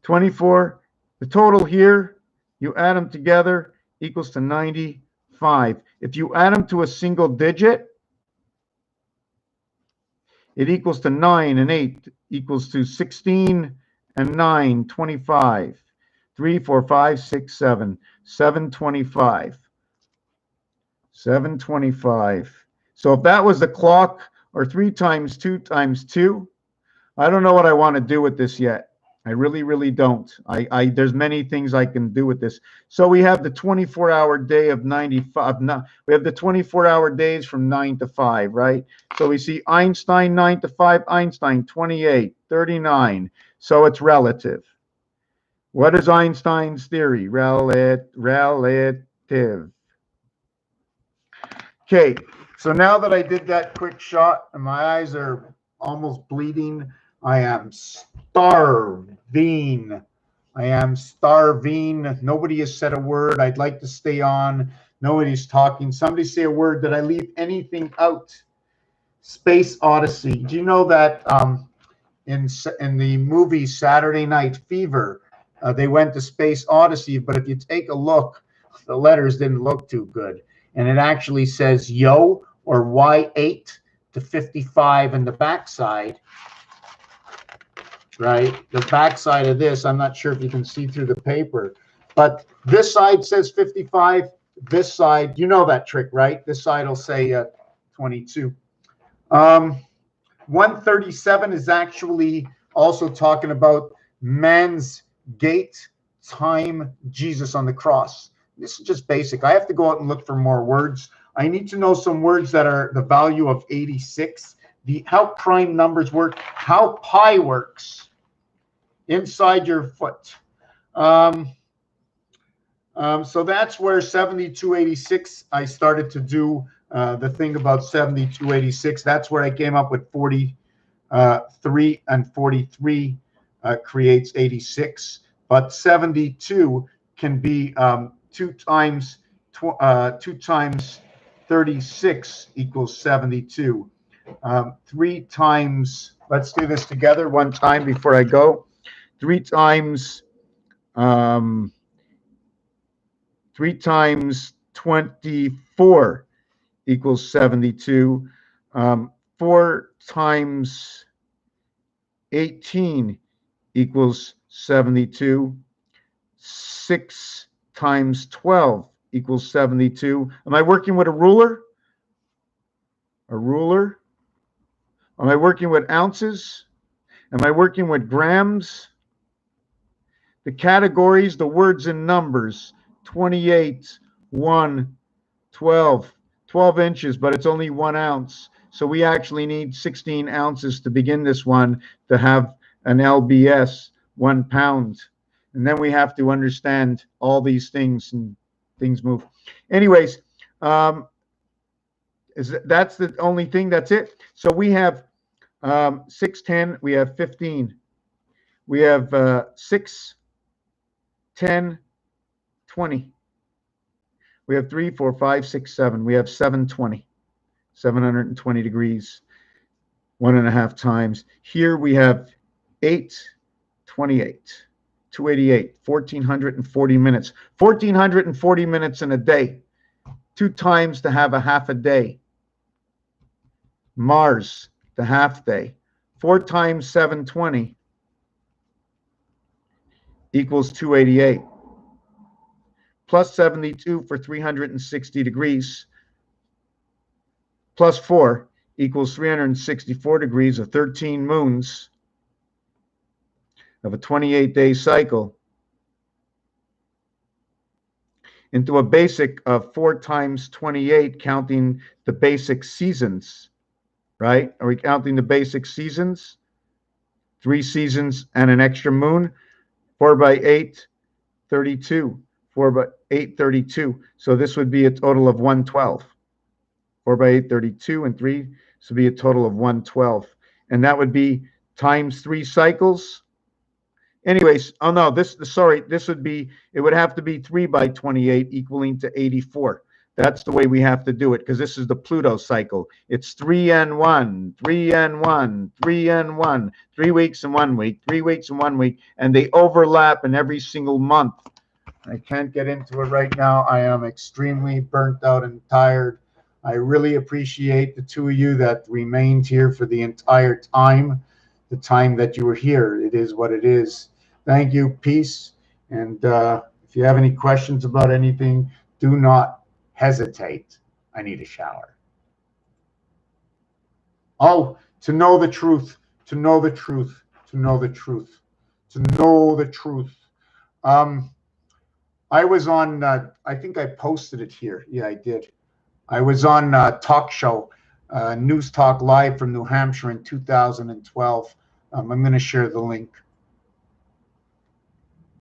24, the total here, you add them together, equals to 95. If you add them to a single digit, it equals to 9 and 8 equals to 16 and 9, 25. 3, 4, 5, 6, 7, 725. 725. So if that was the clock, or 3 times 2 times 2, I don't know what I want to do with this yet. I really, really don't. There's many things I can do with this. So we have the 24-hour day of 95. No, we have the 24-hour days from 9 to 5, right? So we see Einstein 9 to 5, Einstein 28, 39. So it's relative. What is Einstein's theory? Relative. Okay, so now that I did that quick shot and my eyes are almost bleeding, I am starving. I am starving. Nobody has said a word. I'd like to stay on. Nobody's talking. Somebody say a word. Did I leave anything out? Space Odyssey. Do you know that in the movie Saturday Night Fever, they went to Space Odyssey, but if you take a look, the letters didn't look too good. And it actually says yo or Y8 to 55 in the backside, right? The backside of this, I'm not sure if you can see through the paper, but this side says 55. This side, you know that trick, right? This side will say 22. 137 is actually also talking about man's gate, time, Jesus on the cross. This is just basic. I have to go out and look for more words. I need to know some words that are the value of 86, how prime numbers work, how pi works inside your foot. So that's where 7286, I started to do the thing about 7286. That's where I came up with 43 and 43 creates 86. But 72 can be 2 times 36 equals 72. 3 times, let's do this together one time before I go. 3 times 24 equals 72. 4 times 18 equals 72. 6 times 12 equals 72. Am I working with a ruler? A ruler? Am I working with ounces? Am I working with grams? The categories, the words and numbers, 28, 1, 12, 12 inches, but it's only 1 ounce. So we actually need 16 ounces to begin this one to have an LBS, 1 pound. And then we have to understand all these things, and things move. Anyways, that's the only thing. That's it. So we have 6, 10. We have 15. We have 6, 10, 20. We have 3, 4, 5, 6, 7. We have 720. 720 degrees, 1.5 times. Here we have 8, 28. 288, 1,440 minutes. 1,440 minutes in a day. 2 times to have a half a day. Mars, the half day. 4 times 720 equals 288. Plus 72 for 360 degrees. Plus 4 equals 364 degrees of 13 moons of a 28-day cycle into a basic of 4 times 28, counting the basic seasons, right? Are we counting the basic seasons? 3 seasons and an extra moon. 4 by 8, 32. 4 by 8, 32. So this would be a total of 112. 4 by 8, 32, and 3. This would be a total of 112. And that would be times 3 cycles. Anyways, oh no, this would be, it would have to be 3 by 28 equaling to 84. That's the way we have to do it, because this is the Pluto cycle. It's 3 and 1, 3 and 1, 3 and 1, 3 weeks and 1 week, 3 weeks and 1 week, and they overlap in every single month. I can't get into it right now. I am extremely burnt out and tired. I really appreciate the 2 of you that remained here for the entire time, the time that you were here. It is what it is. Thank you. Peace. And if you have any questions about anything, do not hesitate. I need a shower. Oh, to know the truth, to know the truth, to know the truth, to know the truth. I was on, I think I posted it here. Yeah, I did. I was on talk show, News Talk Live from New Hampshire in 2012. I'm going to share the link.